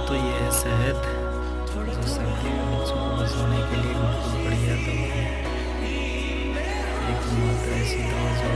तो ये है शहद, जो सर्दी में बच्चों को बचाने के लिए बिल्कुल बढ़िया दवा है। एक मात्र ऐसी दवा जो